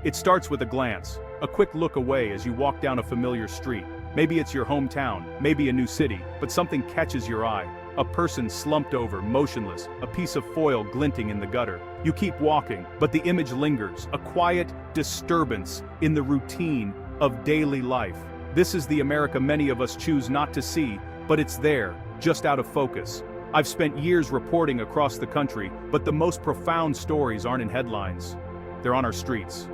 It starts with a glance, a quick look away as you walk down a familiar street. Maybe it's your hometown, maybe a new city, but something catches your eye. A person slumped over, motionless, a piece of foil glinting in the gutter. You keep walking, but the image lingers, a quiet disturbance in the routine of daily life. This is the America many of us choose not to see, but it's there, just out of focus. I've spent years reporting across the country, but the most profound stories aren't in headlines. They're on our streets.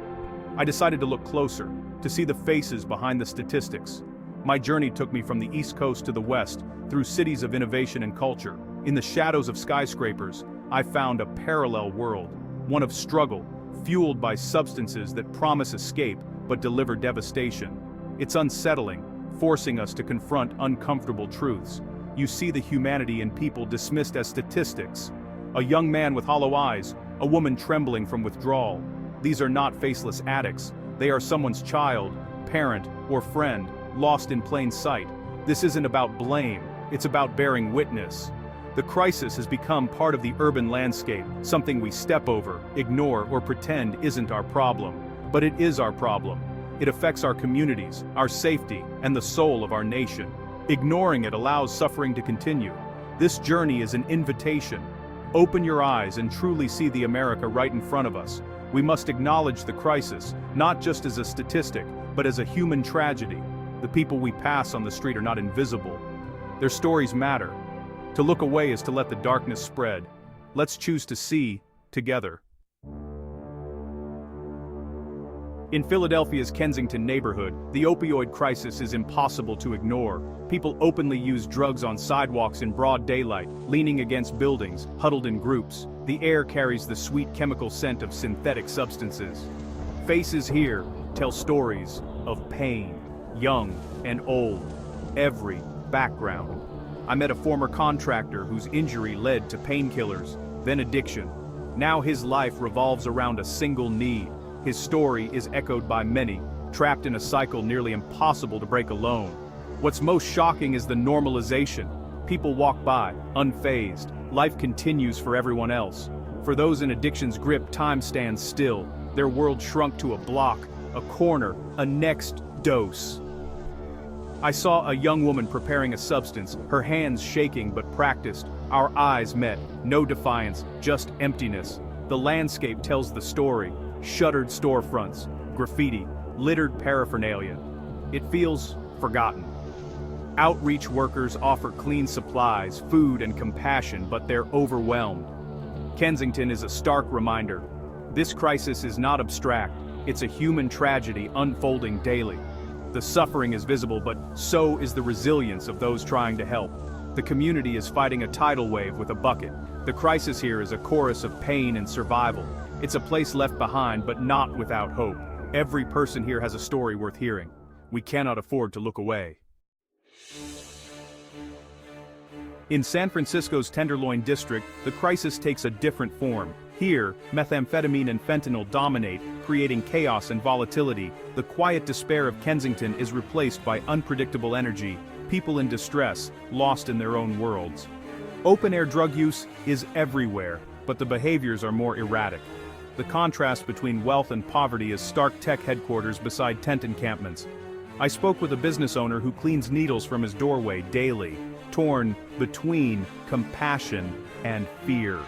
I decided to look closer, to see the faces behind the statistics. My journey took me from the East Coast to the West, through cities of innovation and culture. In the shadows of skyscrapers, I found a parallel world, one of struggle, fueled by substances that promise escape but deliver devastation. It's unsettling, forcing us to confront uncomfortable truths. You see the humanity in people dismissed as statistics. A young man with hollow eyes, a woman trembling from withdrawal. These are not faceless addicts. They are someone's child, parent, or friend, lost in plain sight. This isn't about blame, it's about bearing witness. The crisis has become part of the urban landscape, something we step over, ignore, or pretend isn't our problem. But it is our problem. It affects our communities, our safety, and the soul of our nation. Ignoring it allows suffering to continue. This journey is an invitation. Open your eyes and truly see the America right in front of us. We must acknowledge the crisis, not just as a statistic, but as a human tragedy. The people we pass on the street are not invisible. Their stories matter. To look away is to let the darkness spread. Let's choose to see, together. In Philadelphia's Kensington neighborhood, the opioid crisis is impossible to ignore. People openly use drugs on sidewalks in broad daylight, leaning against buildings, huddled in groups. The air carries the sweet chemical scent of synthetic substances. Faces here tell stories of pain, young and old, every background. I met a former contractor whose injury led to painkillers, then addiction. Now his life revolves around a single need. His story is echoed by many, trapped in a cycle nearly impossible to break alone. What's most shocking is the normalization. People walk by, unfazed. Life continues for everyone else. For those in addiction's grip, time stands still. Their world shrunk to a block, a corner, a next dose. I saw a young woman preparing a substance, her hands shaking but practiced. Our eyes met, no defiance, just emptiness. The landscape tells the story. Shuttered storefronts, graffiti, littered paraphernalia. It feels forgotten. Outreach workers offer clean supplies, food, and compassion, but they're overwhelmed. Kensington is a stark reminder. This crisis is not abstract, it's a human tragedy unfolding daily. The suffering is visible, but so is the resilience of those trying to help. The community is fighting a tidal wave with a bucket. The crisis here is a chorus of pain and survival. It's a place left behind, but not without hope. Every person here has a story worth hearing. We cannot afford to look away. In San Francisco's Tenderloin district, the crisis takes a different form. Here, methamphetamine and fentanyl dominate, creating chaos and volatility. The quiet despair of Kensington is replaced by unpredictable energy, people in distress, lost in their own worlds. Open-air drug use is everywhere, but the behaviors are more erratic. The contrast between wealth and poverty is stark. Tech headquarters beside tent encampments. I spoke with a business owner who cleans needles from his doorway daily, torn between compassion and fear.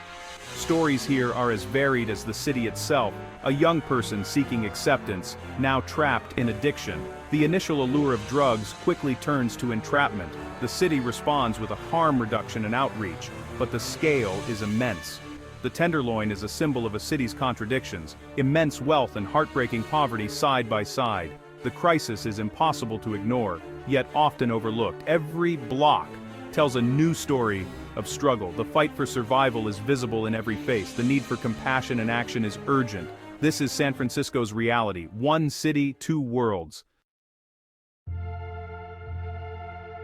Stories here are as varied as the city itself. A young person seeking acceptance, now trapped in addiction. The initial allure of drugs quickly turns to entrapment. The city responds with a harm reduction and outreach, but the scale is immense. The Tenderloin is a symbol of a city's contradictions, immense wealth and heartbreaking poverty side by side. The crisis is impossible to ignore, yet often overlooked. Every block tells a new story of struggle. The fight for survival is visible in every face. The need for compassion and action is urgent. This is San Francisco's reality. One city, two worlds.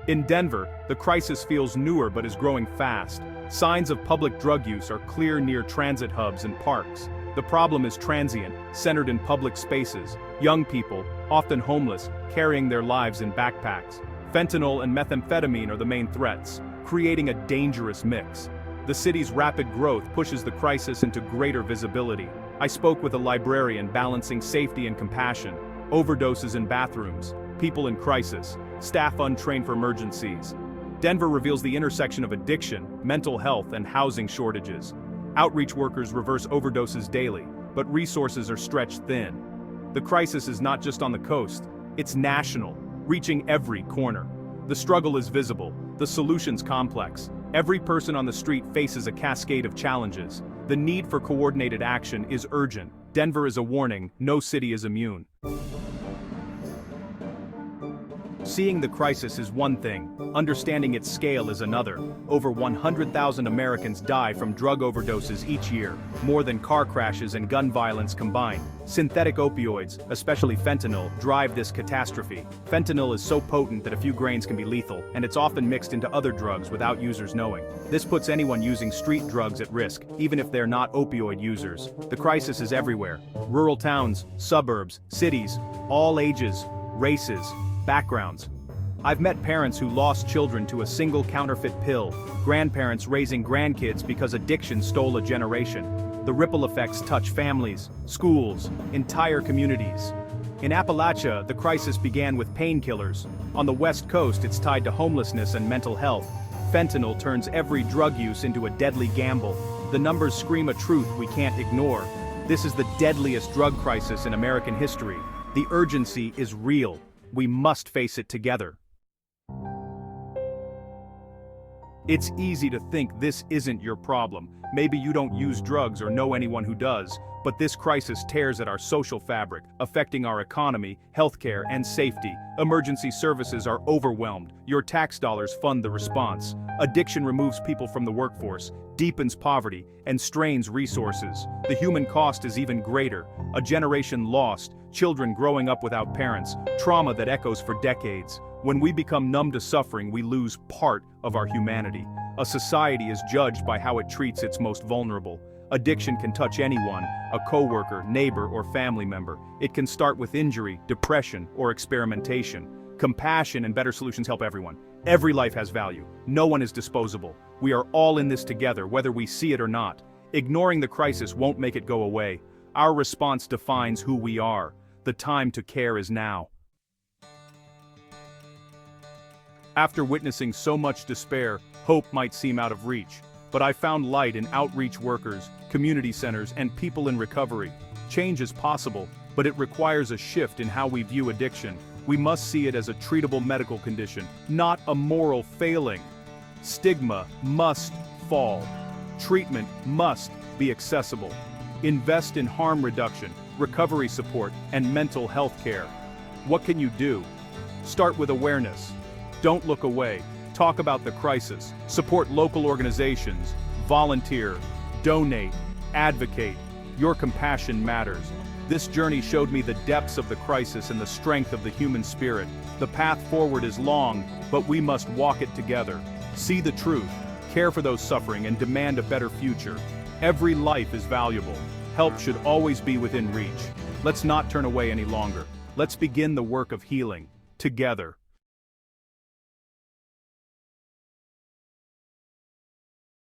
In Denver, the crisis feels newer but is growing fast. Signs of public drug use are clear near transit hubs and parks. The problem is transient, centered in public spaces. Young people, often homeless, carrying their lives in backpacks. Fentanyl and methamphetamine are the main threats, creating a dangerous mix. The city's rapid growth pushes the crisis into greater visibility. I spoke with a librarian balancing safety and compassion, overdoses in bathrooms, people in crisis, staff untrained for emergencies. Denver reveals the intersection of addiction, mental health, and housing shortages. Outreach workers reverse overdoses daily, but resources are stretched thin. The crisis is not just on the coast, it's national, reaching every corner. The struggle is visible, the solution's complex. Every person on the street faces a cascade of challenges. The need for coordinated action is urgent. Denver is a warning, no city is immune. Seeing the crisis is one thing, understanding its scale is another. Over 100,000 Americans die from drug overdoses each year, more than car crashes and gun violence combined. Synthetic opioids, especially fentanyl, drive this catastrophe. Fentanyl is so potent that a few grains can be lethal, and it's often mixed into other drugs without users knowing. This puts anyone using street drugs at risk, even if they're not opioid users. The crisis is everywhere. Rural towns, suburbs, cities, all ages, races, backgrounds. I've met parents who lost children to a single counterfeit pill, grandparents raising grandkids because addiction stole a generation. The ripple effects touch families, schools, entire communities. In Appalachia, the crisis began with painkillers. On the West Coast, it's tied to homelessness and mental health. Fentanyl turns every drug use into a deadly gamble. The numbers scream a truth we can't ignore. This is the deadliest drug crisis in American history. The urgency is real. We must face it together. It's easy to think this isn't your problem. Maybe you don't use drugs or know anyone who does, but this crisis tears at our social fabric, affecting our economy, healthcare, and safety. Emergency services are overwhelmed. Your tax dollars fund the response. Addiction removes people from the workforce, deepens poverty, and strains resources. The human cost is even greater. A generation lost, children growing up without parents, trauma that echoes for decades. When we become numb to suffering, we lose part of our humanity. A society is judged by how it treats its most vulnerable. Addiction can touch anyone, a coworker, neighbor, or family member. It can start with injury, depression, or experimentation. Compassion and better solutions help everyone. Every life has value. No one is disposable. We are all in this together, whether we see it or not. Ignoring the crisis won't make it go away. Our response defines who we are. The time to care is now. After witnessing so much despair, hope might seem out of reach. But I found light in outreach workers, community centers, and people in recovery. Change is possible, but it requires a shift in how we view addiction. We must see it as a treatable medical condition, not a moral failing. Stigma must fall. Treatment must be accessible. Invest in harm reduction, recovery support, and mental health care. What can you do? Start with awareness. Don't look away. Talk about the crisis. Support local organizations. Volunteer. Donate. Advocate. Your compassion matters. This journey showed me the depths of the crisis and the strength of the human spirit. The path forward is long, but we must walk it together. See the truth, care for those suffering, and demand a better future. Every life is valuable. Help should always be within reach. Let's not turn away any longer. Let's begin the work of healing, together.